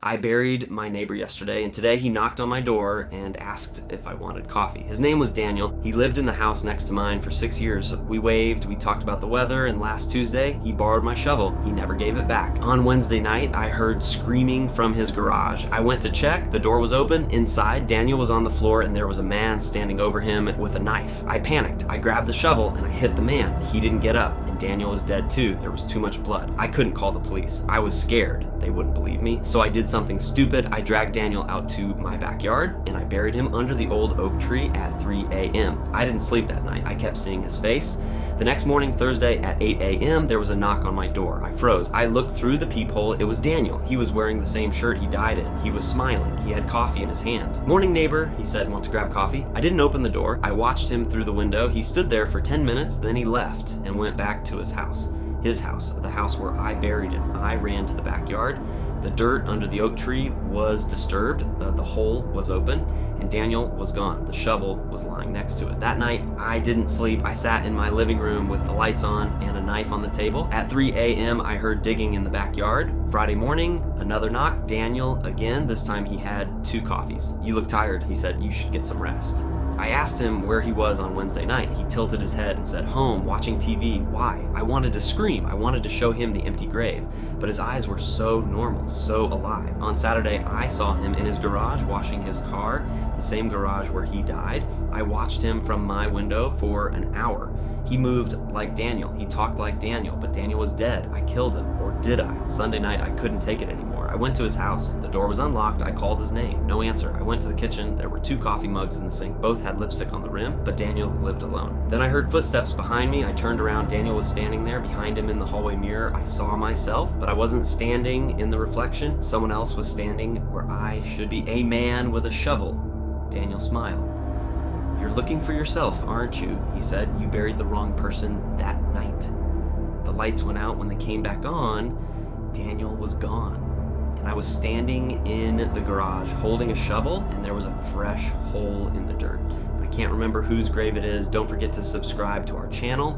I buried my neighbor yesterday, and today he knocked on my door and asked if I wanted coffee. His name was Daniel. He lived in the house next to mine for 6 years. We waved, we talked about the weather, and last Tuesday, he borrowed my shovel. He never gave it back. On Wednesday night, I heard screaming from his garage. I went to check, the door was open. Inside, Daniel was on the floor, and there was a man standing over him with a knife. I panicked. I grabbed the shovel, and I hit the man. He didn't get up, and Daniel was dead too. There was too much blood. I couldn't call the police. I was scared. They wouldn't believe me, so I did something stupid. I dragged Daniel out to my backyard and I buried him under the old oak tree at 3 a.m. I didn't sleep that night. I kept seeing his face. The next morning, Thursday at 8 a.m., there was a knock on my door. I froze. I looked through the peephole. It was Daniel. He was wearing the same shirt he died in. He was smiling. He had coffee in his hand. "Morning, neighbor," he said. "Want to grab coffee?" I didn't open the door. I watched him through the window. He stood there for 10 minutes, then he left and went back to his house. His house, the house where I buried him. I ran to the backyard. The dirt under the oak tree was disturbed, the hole was open, and Daniel was gone. The shovel was lying next to it. That night, I didn't sleep. I sat in my living room with the lights on and a knife on the table. At 3 a.m., I heard digging in the backyard. Friday morning, another knock. Daniel again. This time he had 2 coffees. "You look tired," he said. "You should get some rest." I asked him where he was on Wednesday night. He tilted his head and said, "Home, watching TV." Why? I wanted to scream. I wanted to show him the empty grave. But his eyes were so normal, so alive. On Saturday, I saw him in his garage washing his car, the same garage where he died. I watched him from my window for an hour. He moved like Daniel. He talked like Daniel, but Daniel was dead. I killed him. Or did I? Sunday night, I couldn't take it anymore. I went to his house. The door was unlocked. I called his name. No answer. I went to the kitchen. There were 2 coffee mugs in the sink. Both had lipstick on the rim, but Daniel lived alone. Then I heard footsteps behind me. I turned around. Daniel was standing there. Behind him in the hallway mirror, I saw myself, but I wasn't standing in the reflection. Someone else was standing where I should be. A man with a shovel. Daniel smiled. "You're looking for yourself, aren't you?" he said. "You buried the wrong person that night." The lights went out. When they came back on, Daniel was gone. And I was standing in the garage holding a shovel, and there was a fresh hole in the dirt. And I can't remember whose grave it is. Don't forget to subscribe to our channel.